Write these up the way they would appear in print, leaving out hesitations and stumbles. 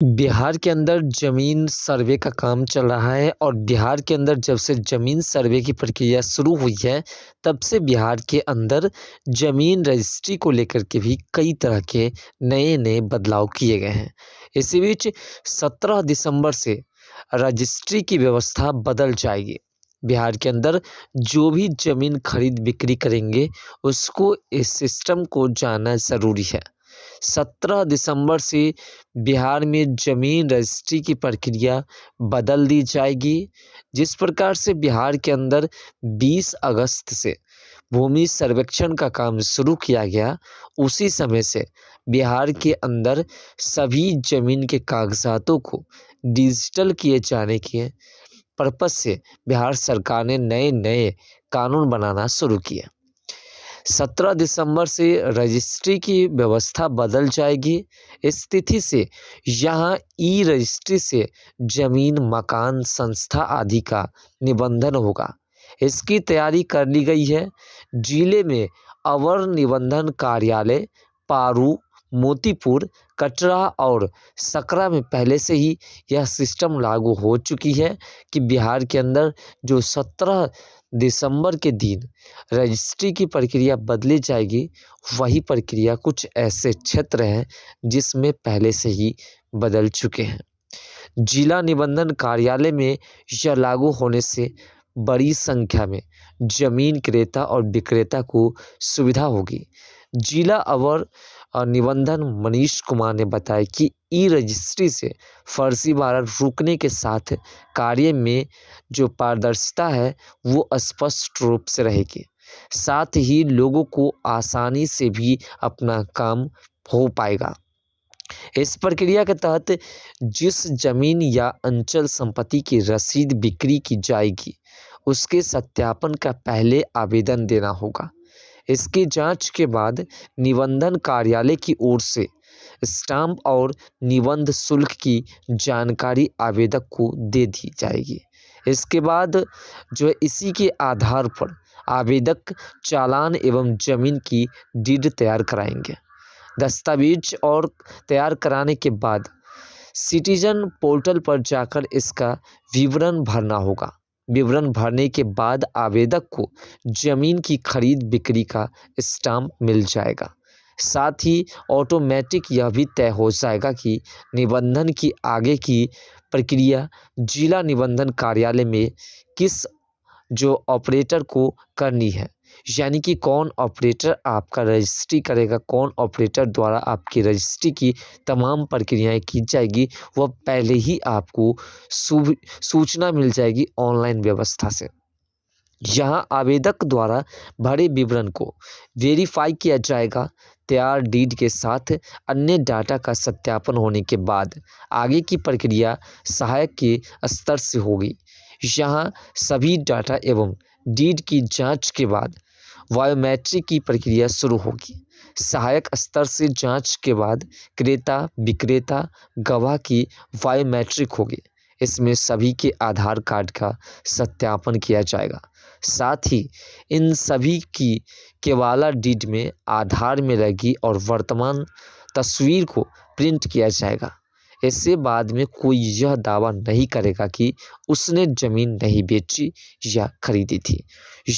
बिहार के अंदर ज़मीन सर्वे का काम चल रहा है और बिहार के अंदर जब से ज़मीन सर्वे की प्रक्रिया शुरू हुई है, तब से बिहार के अंदर ज़मीन रजिस्ट्री को लेकर के भी कई तरह के नए-नए बदलाव किए गए हैं। इसी बीच 17 दिसंबर से रजिस्ट्री की व्यवस्था बदल जाएगी। बिहार के अंदर जो भी ज़मीन खरीद-बिक्री करेंगे, उसको इस सिस्टम को जानना ज़रूरी है। 17 दिसंबर से बिहार में ज़मीन रजिस्ट्री की प्रक्रिया बदल दी जाएगी। जिस प्रकार से बिहार के अंदर 20 अगस्त से भूमि सर्वेक्षण का काम शुरू किया गया, उसी समय से बिहार के अंदर सभी ज़मीन के कागज़ातों को डिजिटल किए जाने के पर्पज़ से बिहार सरकार ने नए-नए कानून बनाना शुरू किए। 17 दिसंबर से रजिस्ट्री की व्यवस्था बदल जाएगी। इस तिथि से यहाँ ई-रजिस्ट्री से ज़मीन, मकान, संस्था आदि का निबंधन होगा। इसकी तैयारी कर ली गई है। जिले में अवर निबंधन कार्यालय पारू, मोतीपुर, कटरा और सकरा में पहले से ही यह सिस्टम लागू हो चुकी है कि बिहार के अंदर जो 17 दिसंबर के दिन रजिस्ट्री की प्रक्रिया बदली जाएगी, वही प्रक्रिया कुछ ऐसे क्षेत्र हैं जिसमें पहले से ही बदल चुके हैं। जिला निबंधन कार्यालय में यह लागू होने से बड़ी संख्या में जमीन क्रेता और विक्रेता को सुविधा होगी। जिला अवर निबंधन मनीष कुमार ने बताया कि ई-रजिस्ट्री से फर्जीवाड़ा रुकने के साथ कार्य में जो पारदर्शिता है, वो स्पष्ट रूप से रहेगी। साथ ही लोगों को आसानी से भी अपना काम हो पाएगा। इस प्रक्रिया के तहत जिस जमीन या अंचल संपत्ति की रसीद बिक्री की जाएगी, उसके सत्यापन का पहले आवेदन देना होगा। इसकी जांच के बाद निबंधन कार्यालय की ओर से स्टाम्प और निबंध शुल्क की जानकारी आवेदक को दे दी जाएगी। इसके बाद जो है इसी के आधार पर आवेदक चालान एवं ज़मीन की डीड तैयार कराएंगे। दस्तावेज और तैयार कराने के बाद सिटीजन पोर्टल पर जाकर इसका विवरण भरना होगा। विवरण भरने के बाद आवेदक को ज़मीन की खरीद बिक्री का स्टाम्प मिल जाएगा। साथ ही ऑटोमेटिक यह भी तय हो जाएगा कि निबंधन की आगे की प्रक्रिया जिला निबंधन कार्यालय में किस जो ऑपरेटर को करनी है, यानी कि कौन ऑपरेटर आपका रजिस्ट्री करेगा, कौन ऑपरेटर द्वारा आपकी रजिस्ट्री की तमाम प्रक्रियाएं की जाएगी, वह पहले ही आपको सूचना मिल जाएगी ऑनलाइन व्यवस्था से। यहाँ आवेदक द्वारा भरे विवरण को वेरीफाई किया जाएगा। तैयार डीड के साथ अन्य डाटा का सत्यापन होने के बाद आगे की प्रक्रिया सहायक के स्तर से होगी। यहाँ सभी डाटा एवं डीड की जांच के बाद बायोमेट्रिक की प्रक्रिया शुरू होगी। सहायक स्तर से जांच के बाद क्रेता, विक्रेता, गवाह की बायोमेट्रिक होगी। इसमें सभी के आधार कार्ड का सत्यापन किया जाएगा। साथ ही इन सभी की केवाला डीड में आधार में रहेगी और वर्तमान तस्वीर को प्रिंट किया जाएगा। इससे बाद में कोई यह दावा नहीं करेगा कि उसने ज़मीन नहीं बेची या खरीदी थी।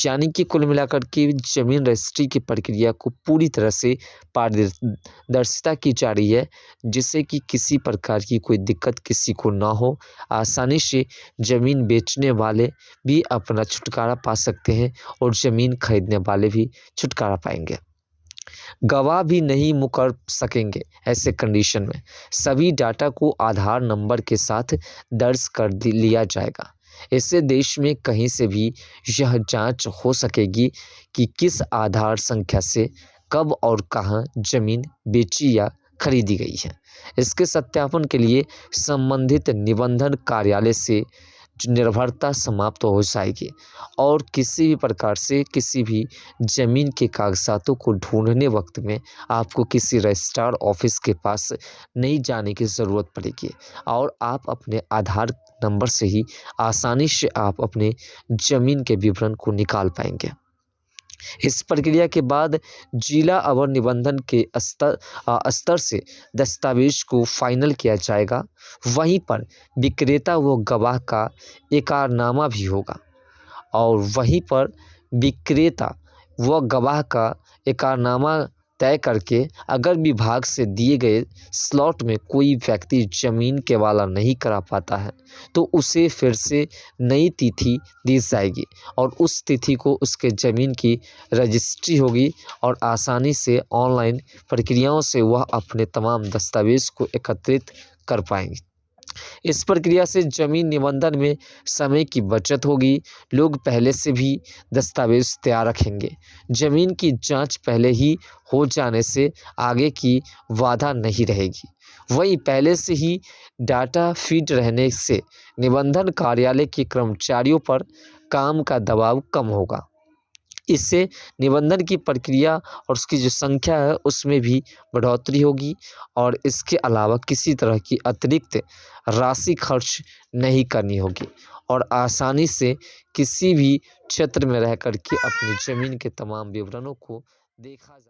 यानी कि कुल मिलाकर के ज़मीन रजिस्ट्री की प्रक्रिया को पूरी तरह से पारदर्शिता की जा रही है, जिससे कि किसी प्रकार की कोई दिक्कत किसी को ना हो। आसानी से ज़मीन बेचने वाले भी अपना छुटकारा पा सकते हैं और ज़मीन खरीदने वाले भी छुटकारा पाएंगे। गवाह भी नहीं मुकर सकेंगे। ऐसे कंडीशन में सभी डाटा को आधार नंबर के साथ दर्ज कर लिया जाएगा। इससे देश में कहीं से भी यह जांच हो सकेगी कि किस आधार संख्या से कब और कहां ज़मीन बेची या खरीदी गई है। इसके सत्यापन के लिए संबंधित निबंधन कार्यालय से निर्भरता समाप्त हो जाएगी और किसी भी प्रकार से किसी भी ज़मीन के कागजातों को ढूंढने वक्त में आपको किसी रजिस्ट्रार ऑफिस के पास नहीं जाने की ज़रूरत पड़ेगी और आप अपने आधार नंबर से ही आसानी से आप अपने ज़मीन के विवरण को निकाल पाएंगे। इस प्रक्रिया के बाद जिला अवर निबंधन के स्तर से दस्तावेज को फाइनल किया जाएगा। वहीं पर विक्रेता व गवाह का इकरारनामा भी होगा और वहीं पर विक्रेता व गवाह का इकरारनामा तय करके अगर विभाग से दिए गए स्लॉट में कोई व्यक्ति ज़मीन के वाला नहीं करा पाता है तो उसे फिर से नई तिथि दी जाएगी और उस तिथि को उसके ज़मीन की रजिस्ट्री होगी और आसानी से ऑनलाइन प्रक्रियाओं से वह अपने तमाम दस्तावेज़ को एकत्रित कर पाएंगे। इस प्रक्रिया से ज़मीन निबंधन में समय की बचत होगी। लोग पहले से भी दस्तावेज़ तैयार रखेंगे। ज़मीन की जांच पहले ही हो जाने से आगे की बाधा नहीं रहेगी। वहीं पहले से ही डाटा फीड रहने से निबंधन कार्यालय के कर्मचारियों पर काम का दबाव कम होगा। इससे निबंधन की प्रक्रिया और उसकी जो संख्या है उसमें भी बढ़ोतरी होगी और इसके अलावा किसी तरह की अतिरिक्त राशि खर्च नहीं करनी होगी और आसानी से किसी भी क्षेत्र में रह कर के अपनी ज़मीन के तमाम विवरणों को देखा जा